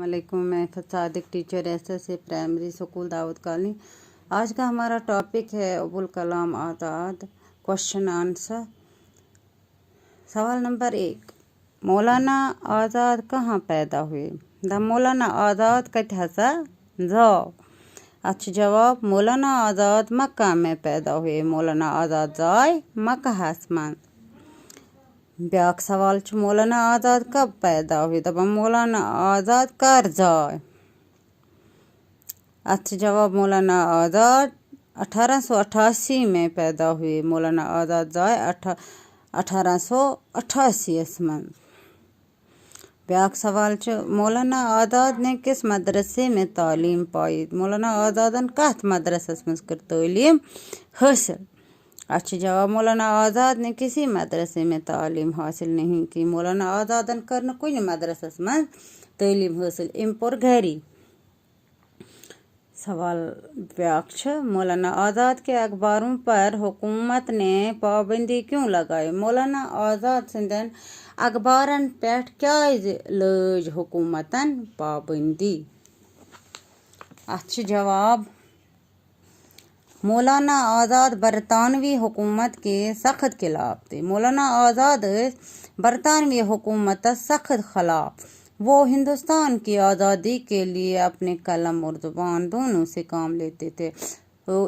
अस्सलामुअलैकुम। मैं Iffat Sadiq, teacher SSA primary school Daud colony. आज का हमारा टॉपिक है अबुल कलाम आज़ाद। Question answer. सवाल नंबर 1, मौलाना आज़ाद कहाँ पैदा हुए? द मौलाना आज़ाद कत हसा जाओ। अच्छा जवाब, मौलाना आज़ाद मक्का में पैदा हुए। मौलाना आज़ाद जाए मक्का मन। ब्याक सवाल छ, मौलाना आज़ाद कब पैदा हुए? दपन मौलाना आज़ाद कर जाए। अच्छा जवाब, मौलाना आज़ाद 1888 में पैदा हुए। मौलाना आज़ाद जाए 1888 में। ब्याक सवाल छ, मौलाना आज़ाद ने किस मदरसे में तालीम पाई? मौलाना आज़ादन कत मदरसस में कर तालीम हासिल? अच्छा जवाब, मौलाना आज़ाद ने किसी मदरसे में तालीम हासिल नहीं की। मौलाना आज़ादन कर न कुन मदरसस में तालीम हासिल, इम पोर घरी। सवाल ब्याक छ, मौलाना आज़ाद के अखबारों पर हुकूमत ने पाबंदी क्यों लगाई? मौलाना आज़ाद सिंधन अखबारन पेट क्या लज हुकूमतन पाबंदी? अच्छा जवाब, मौलाना आज़ाद बरतानवी हुकूमत के सख्त खिलाफ थे। मौलाना आज़ाद बरतानवी हुकूमत सख्त खिलाफ। वो हिंदुस्तान की आज़ादी के लिए अपने कलम और ज़ुबान दोनों से काम लेते थे।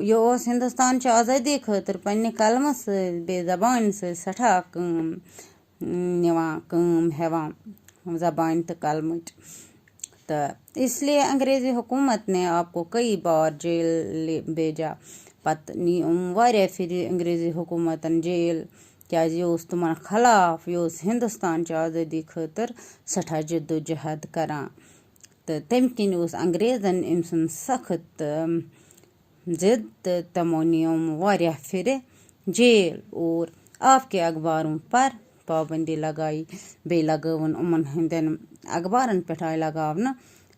यो हिंदुस्तान च आज़ादी खतर पन्ने कलम से बे ज़बान से सठा काम हेवान ज़बान तो कलम। तो इसलिए अंग्रेज़ी हुकूमत ने आपको कई बार जेल भेजा। पत वारिया फिर अंग्रेज़ी हुकूमतन जेल क्या तुम खिलाफ हिंदुस्तान च आज़ादी खतर सठा जद्दोजहद करान। तो तम किन अंग्रेज़न अम सुन सख्त जिद, तो तमो नियम वारिया फिर जेल और आपके अखबारों पर पाबंदी लगाई। बे लगवन उमन हंदन अखबारन पे आय लगावन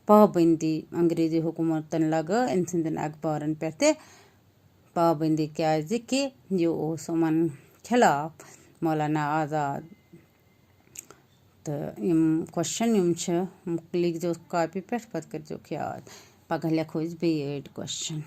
पाबंदी। अंग्रेज़ी हुकूमतन लगा इन सिंधन अखबारन पे पाबंदी क्या कि यो उमन खिलाफ मौलाना आज़ाद। तो यम क्वेश्चन यम छ लिख जो कॉपी पे पत कर जो याद पगह लिखो बे क्वेश्चन।